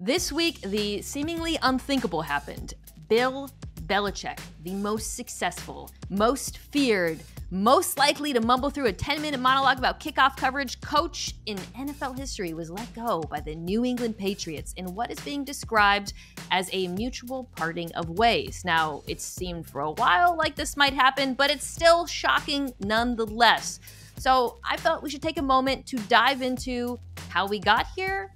This week, the seemingly unthinkable happened. Bill Belichick, the most successful, most feared, most likely to mumble through a 10-minute monologue about kickoff coverage coach in NFL history, was let go by the New England Patriots in what is being described as a mutual parting of ways. Now, it seemed for a while like this might happen, but it's still shocking nonetheless. So I felt we should take a moment to dive into how we got here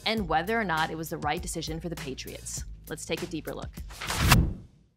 and whether or not it was the right decision for the Patriots. Let's take a deeper look.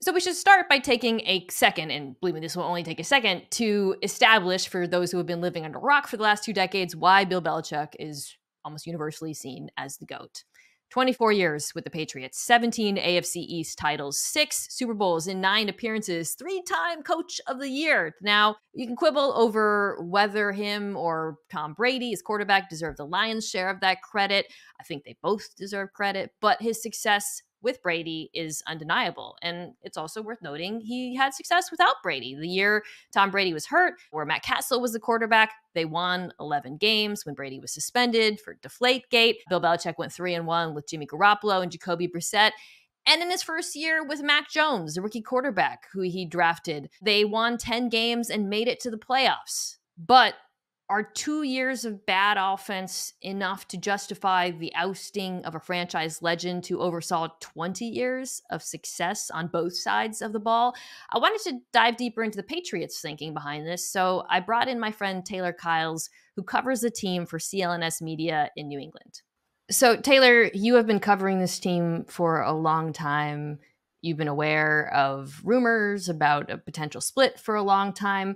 So we should start by taking a second, and believe me, this will only take a second, to establish for those who have been living under a rock for the last 2 decades why Bill Belichick is almost universally seen as the GOAT. 24 years with the Patriots, 17 AFC East titles, 6 Super Bowls in 9 appearances, 3-time Coach of the Year. Now, you can quibble over whether him or Tom Brady, his quarterback, deserve the lion's share of that credit. I think they both deserve credit, but his success with Brady is undeniable. And it's also worth noting he had success without Brady. The year Tom Brady was hurt, where Matt Castle was the quarterback, they won 11 games when Brady was suspended for Deflategate. Bill Belichick went 3-1 with Jimmy Garoppolo and Jacoby Brissett. And in his first year with Mac Jones, the rookie quarterback who he drafted, they won 10 games and made it to the playoffs. But are 2 years of bad offense enough to justify the ousting of a franchise legend who oversaw 20 years of success on both sides of the ball? I wanted to dive deeper into the Patriots' thinking behind this, so I brought in my friend Taylor Kyles, who covers the team for CLNS Media in New England. So, Taylor, you have been covering this team for a long time. You've been aware of rumors about a potential split for a long time.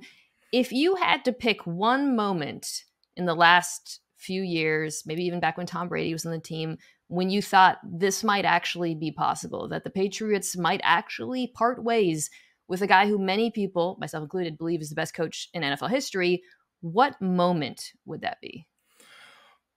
If you had to pick one moment in the last few years, maybe even back when Tom Brady was on the team, when you thought this might actually be possible, that the Patriots might actually part ways with a guy who many people, myself included, believe is the best coach in NFL history, what moment would that be?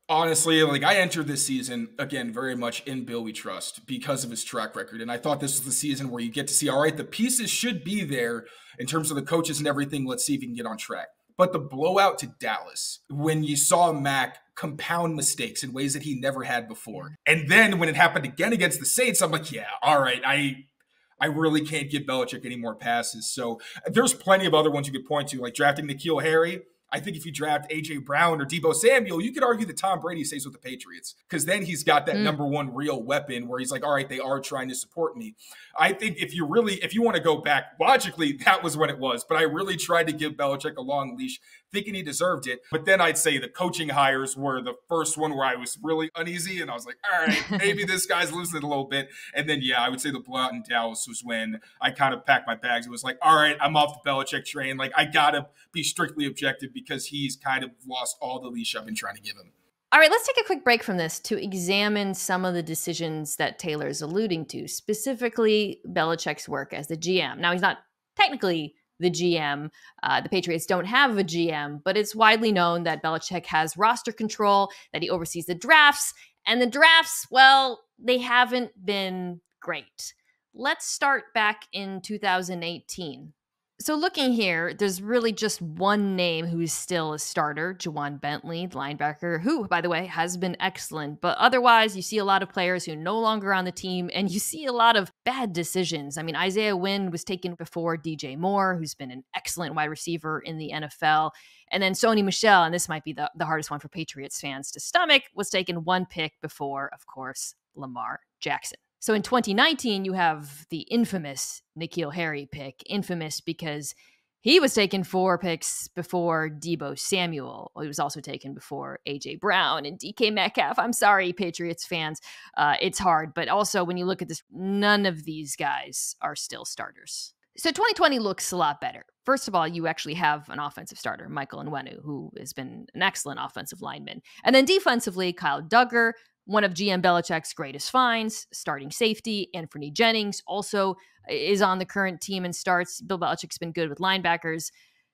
Honestly, I entered this season, again, very much in Bill we trust because of his track record. And I thought this was the season where you get to see, all right, the pieces should be there in terms of the coaches and everything. Let's see if he can get on track. But the blowout to Dallas, when you saw Mac compound mistakes in ways that he never had before. And then when it happened again against the Saints, I'm like, yeah, all right, I really can't give Belichick any more passes. So there's plenty of other ones you could point to, like drafting N'Keal Harry. I think if you draft A.J. Brown or Deebo Samuel, you could argue that Tom Brady stays with the Patriots because then he's got that number one real weapon where he's like, all right, they are trying to support me. I think if you want to go back logically, that was when it was. But I really tried to give Belichick a long leash, thinking he deserved it. But then I'd say the coaching hires were the first one where I was really uneasy. And I was like, all right, maybe this guy's losing it a little bit. And then, yeah, I would say the blowout in Dallas was when I kind of packed my bags. It was like, all right, I'm off the Belichick train. Like, I got to be strictly objective because he's kind of lost all the leash I've been trying to give him. All right, let's take a quick break from this to examine some of the decisions that Taylor's alluding to, specifically Belichick's work as the GM. Now, he's not technically the GM. The Patriots don't have a GM, but it's widely known that Belichick has roster control, that he oversees the drafts, and the drafts, well, they haven't been great. Let's start back in 2018. So looking here, there's really just one name who's still a starter, Juwan Bentley, the linebacker, who, by the way, has been excellent. But otherwise, you see a lot of players who are no longer on the team, and you see a lot of bad decisions. I mean, Isaiah Wynn was taken before DJ Moore, who's been an excellent wide receiver in the NFL. And then Sony Michel, and this might be the hardest one for Patriots fans to stomach, was taken 1 pick before, of course, Lamar Jackson. So in 2019, you have the infamous N'Keal Harry pick, infamous because he was taken 4 picks before Deebo Samuel. He was also taken before A.J. Brown and DK Metcalf. I'm sorry, Patriots fans. It's hard. But also, when you look at this, none of these guys are still starters. So 2020 looks a lot better. First of all, you actually have an offensive starter, Michael Onwenu, who has been an excellent offensive lineman. And then defensively, Kyle Duggar, one of GM Belichick's greatest finds, starting safety. Anthony Jennings also is on the current team and starts. Bill Belichick's been good with linebackers.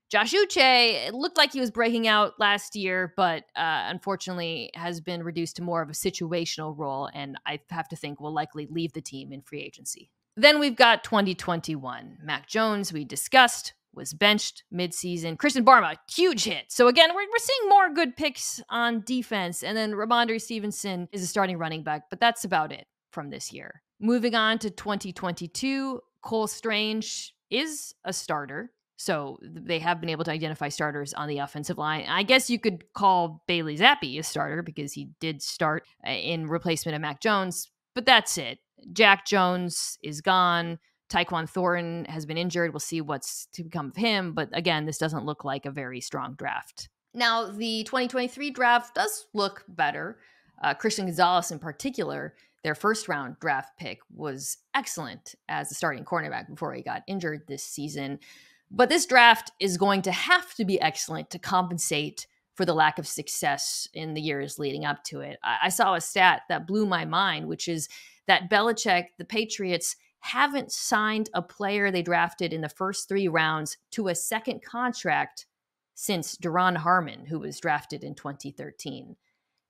Josh Uche, it looked like he was breaking out last year, but unfortunately has been reduced to more of a situational role, and I have to think will likely leave the team in free agency. Then we've got 2021. Mac Jones, we discussed, was benched midseason. Christian Barma, huge hit. So again, we're seeing more good picks on defense. And then Ramondre Stevenson is a starting running back, but that's about it from this year. Moving on to 2022, Cole Strange is a starter. So they have been able to identify starters on the offensive line. I guess you could call Bailey Zappi a starter because he did start in replacement of Mac Jones, but that's it. Jack Jones is gone. Tyquan Thornton has been injured. We'll see what's to become of him. But again, this doesn't look like a very strong draft. Now, the 2023 draft does look better. Christian Gonzalez in particular, their first round draft pick, was excellent as a starting cornerback before he got injured this season. But this draft is going to have to be excellent to compensate for the lack of success in the years leading up to it. I saw a stat that blew my mind, which is that Belichick, the Patriots, haven't signed a player they drafted in the first 3 rounds to a second contract since Duron Harmon, who was drafted in 2013.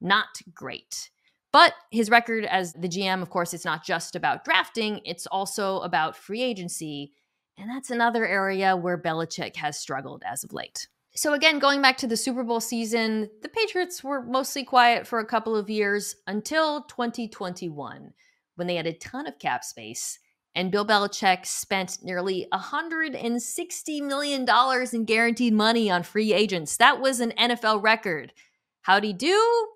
Not great. But his record as the GM, of course, it's not just about drafting, it's also about free agency. And that's another area where Belichick has struggled as of late. So again, going back to the Super Bowl season, the Patriots were mostly quiet for a couple of years until 2021, when they had a ton of cap space. And Bill Belichick spent nearly $160 million in guaranteed money on free agents. That was an NFL record. How'd he do?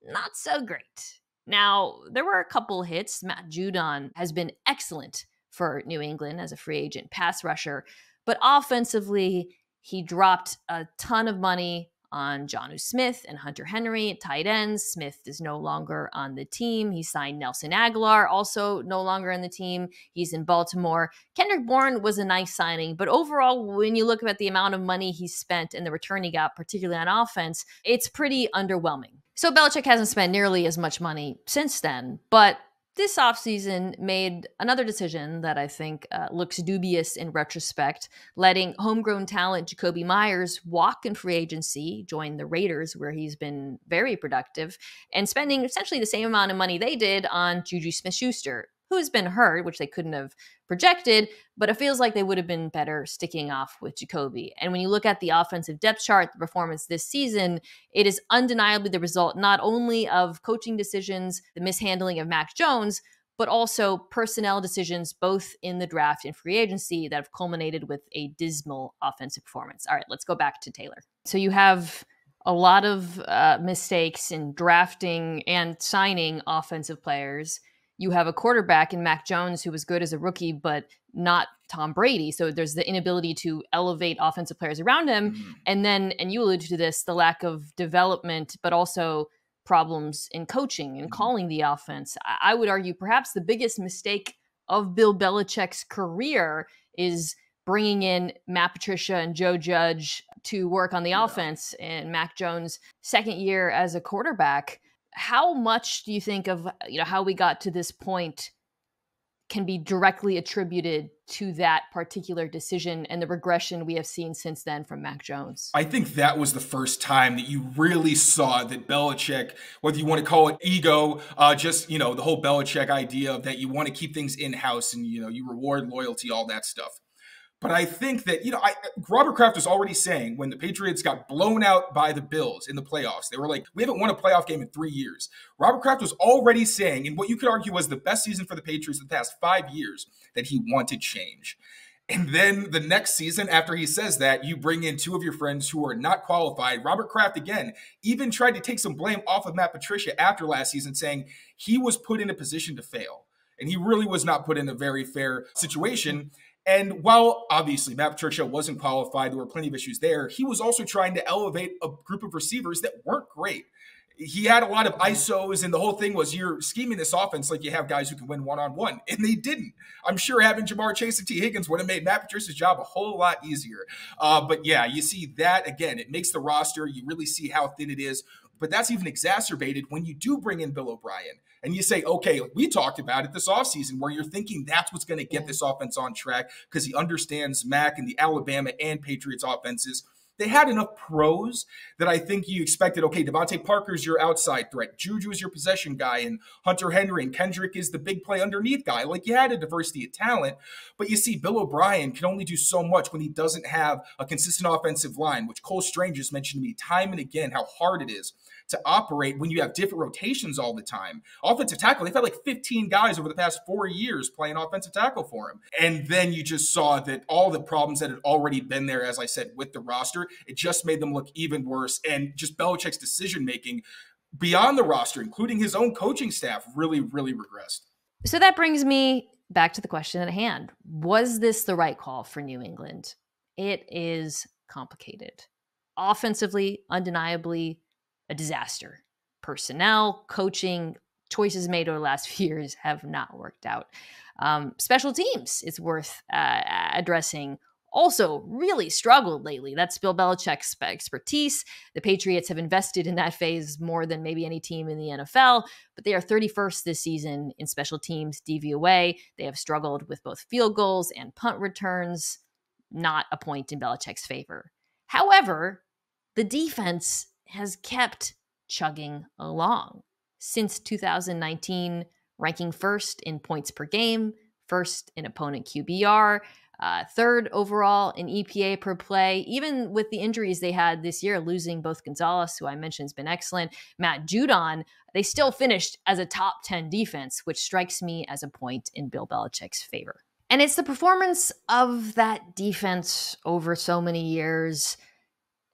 Not so great. Now, there were a couple hits. Matt Judon has been excellent for New England as a free agent pass rusher. But offensively, he dropped a ton of money on Jonnu Smith and Hunter Henry at tight ends. Smith is no longer on the team. He signed Nelson Aguilar, also no longer on the team. He's in Baltimore. Kendrick Bourne was a nice signing, but overall, when you look at the amount of money he spent and the return he got, particularly on offense, it's pretty underwhelming. So Belichick hasn't spent nearly as much money since then, but this offseason made another decision that I think looks dubious in retrospect, letting homegrown talent Jacoby Myers walk in free agency, join the Raiders, where he's been very productive, and spending essentially the same amount of money they did on Juju Smith-Schuster, who has been hurt, which they couldn't have projected, but it feels like they would have been better sticking off with Jacoby. And when you look at the offensive depth chart, the performance this season, it is undeniably the result not only of coaching decisions, the mishandling of Mac Jones, but also personnel decisions both in the draft and free agency that have culminated with a dismal offensive performance. All right, let's go back to Taylor. So you have a lot of mistakes in drafting and signing offensive players. You have a quarterback in Mac Jones who was good as a rookie, but not Tom Brady. So there's the inability to elevate offensive players around him. Mm-hmm. And then, and you alluded to this, the lack of development, but also problems in coaching and calling the offense. I would argue perhaps the biggest mistake of Bill Belichick's career is bringing in Matt Patricia and Joe Judge to work on the offense, and Mac Jones' second year as a quarterback. How much do you think of how we got to this point can be directly attributed to that particular decision and the regression we have seen since then from Mac Jones? I think that was the first time that you really saw that Belichick, whether you want to call it ego, the whole Belichick idea of that you want to keep things in-house and, you reward loyalty, all that stuff. But I think that, Robert Kraft was already saying when the Patriots got blown out by the Bills in the playoffs, they were like, we haven't won a playoff game in 3 years. Robert Kraft was already saying, in what you could argue was the best season for the Patriots in the past 5 years, that he wanted change. And then the next season, after he says that, you bring in 2 of your friends who are not qualified. Robert Kraft, again, even tried to take some blame off of Matt Patricia after last season, saying he was put in a position to fail. And he really was not put in a very fair situation. And while obviously Matt Patricia wasn't qualified, there were plenty of issues there, he was also trying to elevate a group of receivers that weren't great. He had a lot of ISOs, and the whole thing was you're scheming this offense like you have guys who can win one-on-one, and they didn't. I'm sure having Jamar Chase and T. Higgins would have made Matt Patricia's job a whole lot easier. But yeah, you see that, again, it makes the roster. You really see how thin it is. But that's even exacerbated when you do bring in Bill O'Brien and you say, okay, we talked about it this offseason where you're thinking that's what's going to get this offense on track because he understands Mac and the Alabama and Patriots offenses. they had enough pros that I think you expected, okay, Devontae Parker's your outside threat. Juju is your possession guy, and Hunter Henry and Kendrick is the big play underneath guy. Like, you had a diversity of talent, but you see Bill O'Brien can only do so much when he doesn't have a consistent offensive line, which Cole Strange has mentioned to me time and again how hard it is to operate when you have different rotations all the time. Offensive tackle, they've had like 15 guys over the past 4 years playing offensive tackle for him. And then you just saw that all the problems that had already been there, as I said, with the roster, it just made them look even worse. And just Belichick's decision-making beyond the roster, including his own coaching staff, really, really regressed. So that brings me back to the question at hand. Was this the right call for New England? It is complicated. Offensively, undeniably, a disaster. Personnel, coaching, choices made over the last few years have not worked out. Special teams, it's worth addressing, also really struggled lately. That's Bill Belichick's expertise. The Patriots have invested in that phase more than maybe any team in the NFL, but they are 31st this season in special teams DVOA. They have struggled with both field goals and punt returns, not a point in Belichick's favor. However, the defense has kept chugging along. Since 2019, ranking first in points per game, first in opponent QBR, third overall in EPA per play. Even with the injuries they had this year, losing both Gonzalez, who I mentioned has been excellent, Matt Judon, they still finished as a top 10 defense, which strikes me as a point in Bill Belichick's favor. And it's the performance of that defense over so many years,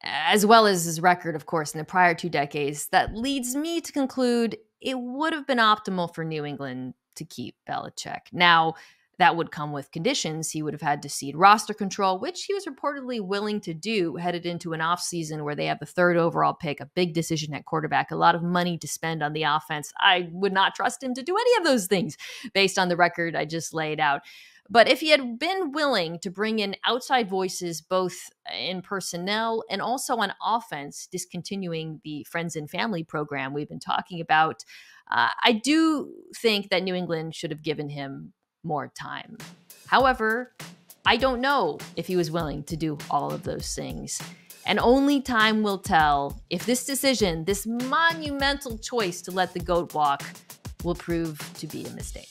as well as his record, of course, in the prior 2 decades, that leads me to conclude it would have been optimal for New England to keep Belichick. Now, that would come with conditions. He would have had to cede roster control, which he was reportedly willing to do headed into an offseason where they have the 3rd overall pick, a big decision at quarterback, a lot of money to spend on the offense. I would not trust him to do any of those things based on the record I just laid out. But if he had been willing to bring in outside voices, both in personnel and also on offense, discontinuing the friends and family program we've been talking about, I do think that New England should have given him more time. However, I don't know if he was willing to do all of those things. And only time will tell if this decision, this monumental choice to let the GOAT walk, will prove to be a mistake.